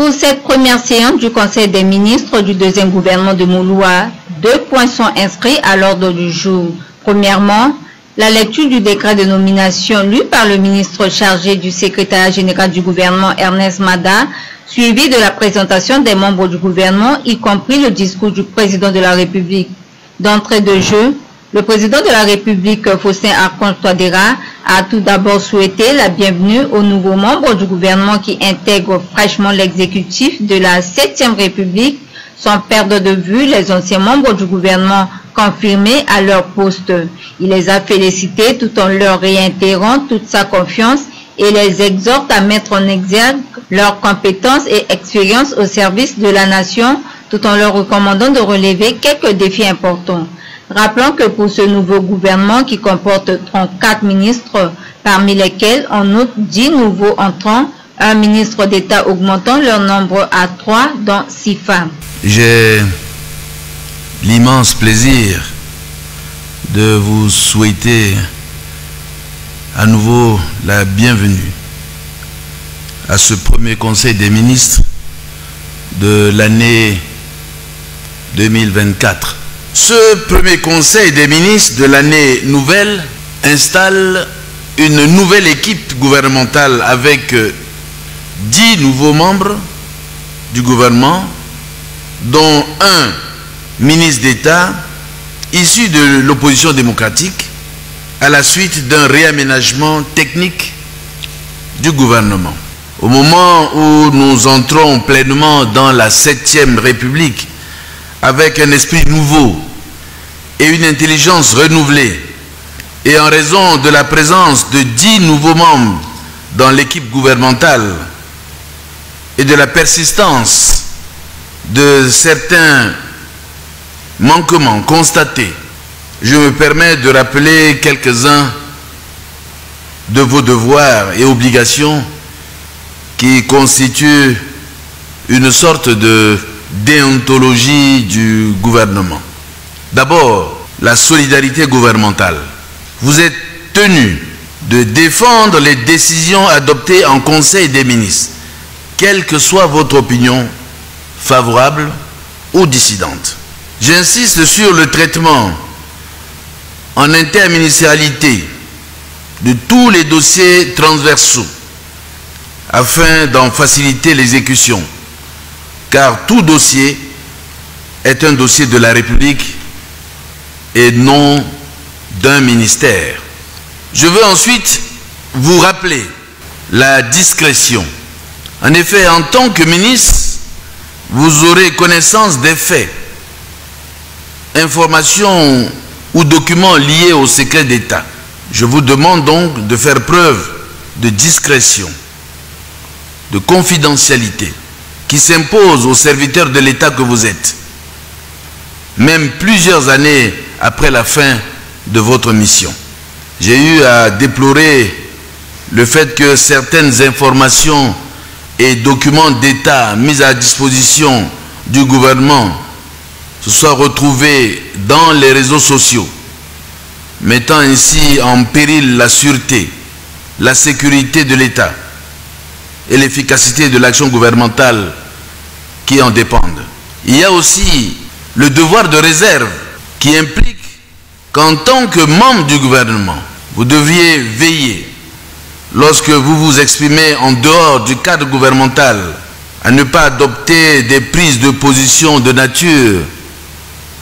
Pour cette première séance du Conseil des ministres du deuxième gouvernement de Mouloua, 2 points sont inscrits à l'ordre du jour. Premièrement, la lecture du décret de nomination lu par le ministre chargé du secrétariat général du gouvernement Ernest Mada, suivi de la présentation des membres du gouvernement, y compris le discours du président de la République. D'entrée de jeu, le président de la République, Faustin Archange Touadéra, a tout d'abord souhaité la bienvenue aux nouveaux membres du gouvernement qui intègrent fraîchement l'exécutif de la 7e République, sans perdre de vue les anciens membres du gouvernement confirmés à leur poste. Il les a félicités tout en leur réitérant toute sa confiance et les exhorte à mettre en exergue leurs compétences et expériences au service de la nation, tout en leur recommandant de relever quelques défis importants. Rappelons que pour ce nouveau gouvernement qui comporte 34 ministres, parmi lesquels on note 10 nouveaux entrants, un ministre d'État augmentant leur nombre à 3, dont 6 femmes. J'ai l'immense plaisir de vous souhaiter à nouveau la bienvenue à ce premier Conseil des ministres de l'année 2024. Ce premier Conseil des ministres de l'année nouvelle installe une nouvelle équipe gouvernementale avec 10 nouveaux membres du gouvernement, dont un ministre d'État issu de l'opposition démocratique à la suite d'un réaménagement technique du gouvernement. Au moment où nous entrons pleinement dans la 7e République, avec un esprit nouveau et une intelligence renouvelée, et en raison de la présence de 10 nouveaux membres dans l'équipe gouvernementale et de la persistance de certains manquements constatés, je me permets de rappeler quelques-uns de vos devoirs et obligations qui constituent une sorte de déontologie du gouvernement. D'abord, la solidarité gouvernementale. Vous êtes tenu de défendre les décisions adoptées en Conseil des ministres, quelle que soit votre opinion, favorable ou dissidente. J'insiste sur le traitement en interministérialité de tous les dossiers transversaux afin d'en faciliter l'exécution, car tout dossier est un dossier de la République et non d'un ministère. Je veux ensuite vous rappeler la discrétion. En effet, en tant que ministre, vous aurez connaissance des faits, informations ou documents liés au secret d'État. Je vous demande donc de faire preuve de discrétion, de confidentialité, qui s'impose aux serviteurs de l'État que vous êtes, même plusieurs années après la fin de votre mission. J'ai eu à déplorer le fait que certaines informations et documents d'État mis à disposition du gouvernement se soient retrouvés dans les réseaux sociaux, mettant ainsi en péril la sûreté, la sécurité de l'État et l'efficacité de l'action gouvernementale qui en dépendent. Il y a aussi le devoir de réserve qui implique qu'en tant que membre du gouvernement, vous deviez veiller, lorsque vous vous exprimez en dehors du cadre gouvernemental, à ne pas adopter des prises de position de nature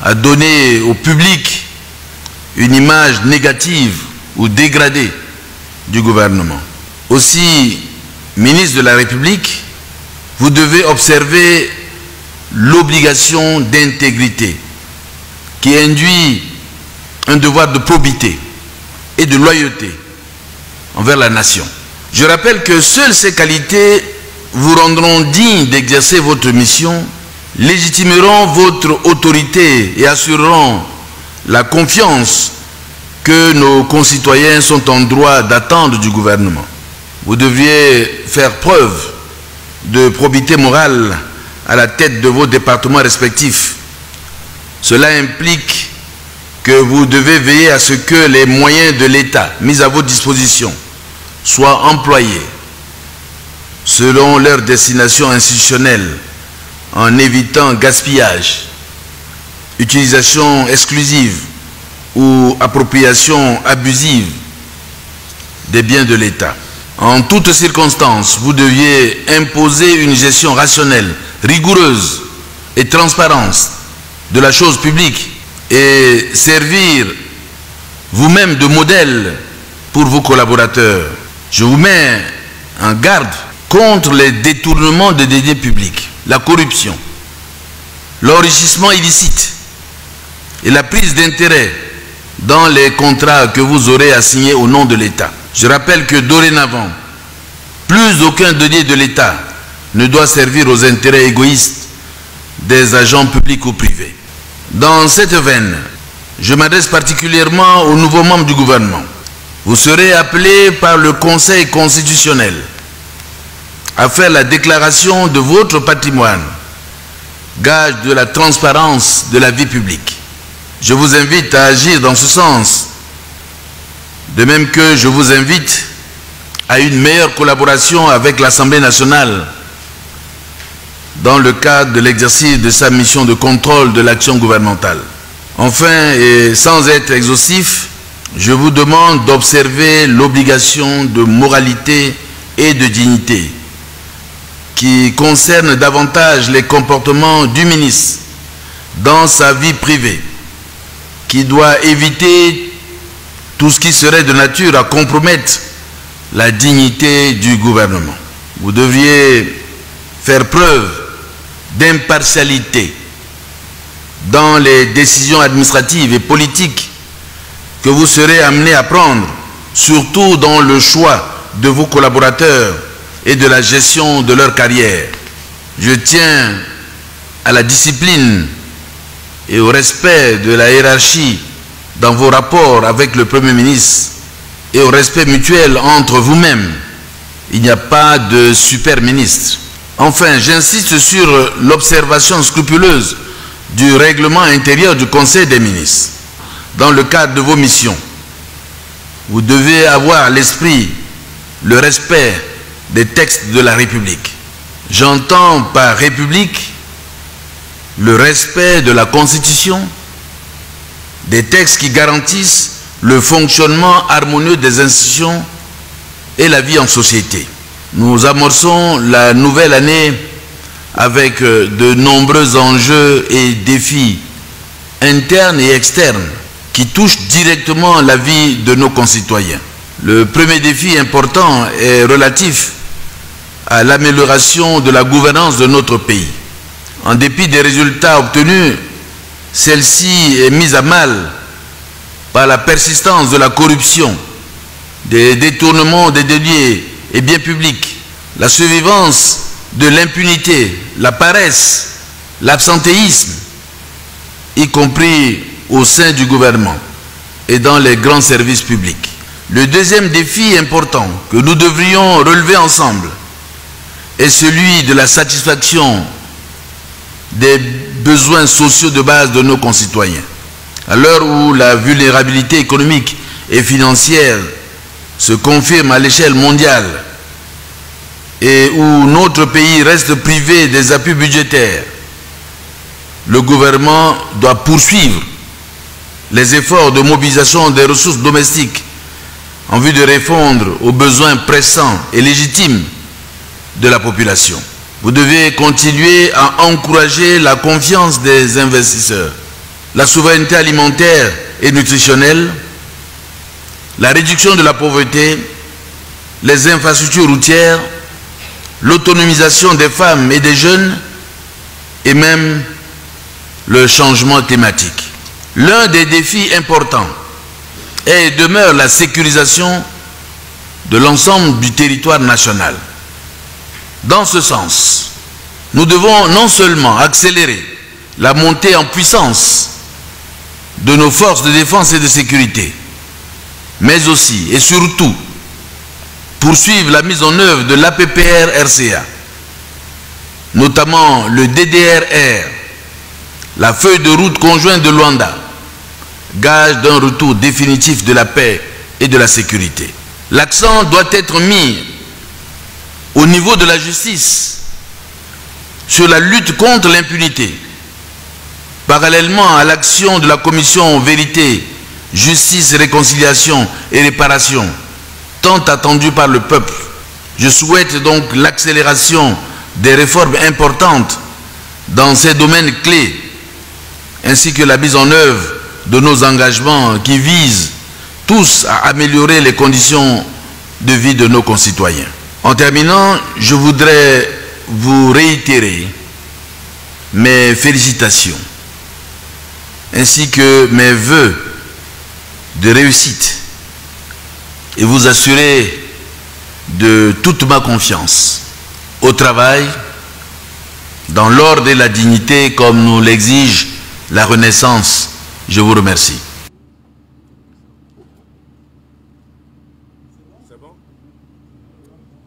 à donner au public une image négative ou dégradée du gouvernement. Aussi, ministre de la République, vous devez observer l'obligation d'intégrité qui induit un devoir de probité et de loyauté envers la nation. Je rappelle que seules ces qualités vous rendront dignes d'exercer votre mission, légitimeront votre autorité et assureront la confiance que nos concitoyens sont en droit d'attendre du gouvernement. Vous deviez faire preuve de probité morale à la tête de vos départements respectifs. Cela implique que vous devez veiller à ce que les moyens de l'État mis à votre disposition soient employés selon leur destination institutionnelle, en évitant gaspillage, utilisation exclusive ou appropriation abusive des biens de l'État. En toutes circonstances, vous deviez imposer une gestion rationnelle, rigoureuse et transparente de la chose publique et servir vous-même de modèle pour vos collaborateurs. Je vous mets en garde contre les détournements de deniers publics, la corruption, l'enrichissement illicite et la prise d'intérêt dans les contrats que vous aurez à signer au nom de l'État. Je rappelle que dorénavant, plus aucun denier de l'État ne doit servir aux intérêts égoïstes des agents publics ou privés. Dans cette veine, je m'adresse particulièrement aux nouveaux membres du gouvernement. Vous serez appelés par le Conseil constitutionnel à faire la déclaration de votre patrimoine, gage de la transparence de la vie publique. Je vous invite à agir dans ce sens, de même que je vous invite à une meilleure collaboration avec l'Assemblée nationale dans le cadre de l'exercice de sa mission de contrôle de l'action gouvernementale. Enfin, et sans être exhaustif, je vous demande d'observer l'obligation de moralité et de dignité qui concerne davantage les comportements du ministre dans sa vie privée, qui doit éviter tout ce qui serait de nature à compromettre la dignité du gouvernement. Vous deviez faire preuve d'impartialité dans les décisions administratives et politiques que vous serez amenés à prendre, surtout dans le choix de vos collaborateurs et de la gestion de leur carrière. Je tiens à la discipline et au respect de la hiérarchie dans vos rapports avec le Premier ministre et au respect mutuel entre vous-mêmes. Il n'y a pas de super ministre. Enfin, j'insiste sur l'observation scrupuleuse du règlement intérieur du Conseil des ministres. Dans le cadre de vos missions, vous devez avoir à l'esprit le respect des textes de la République. J'entends par République le respect de la Constitution, des textes qui garantissent le fonctionnement harmonieux des institutions et la vie en société. Nous amorçons la nouvelle année avec de nombreux enjeux et défis internes et externes qui touchent directement la vie de nos concitoyens. Le premier défi important est relatif à l'amélioration de la gouvernance de notre pays. En dépit des résultats obtenus, celle-ci est mise à mal par la persistance de la corruption, des détournements des deniers et biens publics, la survivance de l'impunité, la paresse, l'absentéisme, y compris au sein du gouvernement et dans les grands services publics. Le deuxième défi important que nous devrions relever ensemble est celui de la satisfaction des besoins sociaux de base de nos concitoyens. À l'heure où la vulnérabilité économique et financière se confirme à l'échelle mondiale et où notre pays reste privé des appuis budgétaires, le gouvernement doit poursuivre les efforts de mobilisation des ressources domestiques en vue de répondre aux besoins pressants et légitimes de la population. Vous devez continuer à encourager la confiance des investisseurs, la souveraineté alimentaire et nutritionnelle, la réduction de la pauvreté, les infrastructures routières, l'autonomisation des femmes et des jeunes et même le changement climatique. L'un des défis importants est et demeure la sécurisation de l'ensemble du territoire national. Dans ce sens, nous devons non seulement accélérer la montée en puissance de nos forces de défense et de sécurité, mais aussi et surtout poursuivre la mise en œuvre de l'APPR-RCA, notamment le DDR-R, la feuille de route conjointe de Luanda, gage d'un retour définitif de la paix et de la sécurité. L'accent doit être mis au niveau de la justice, sur la lutte contre l'impunité, parallèlement à l'action de la commission Vérité, Justice, Réconciliation et Réparation, tant attendue par le peuple. Je souhaite donc l'accélération des réformes importantes dans ces domaines clés, ainsi que la mise en œuvre de nos engagements qui visent tous à améliorer les conditions de vie de nos concitoyens. En terminant, je voudrais vous réitérer mes félicitations ainsi que mes vœux de réussite et vous assurer de toute ma confiance au travail, dans l'ordre et la dignité comme nous l'exige la Renaissance. Je vous remercie.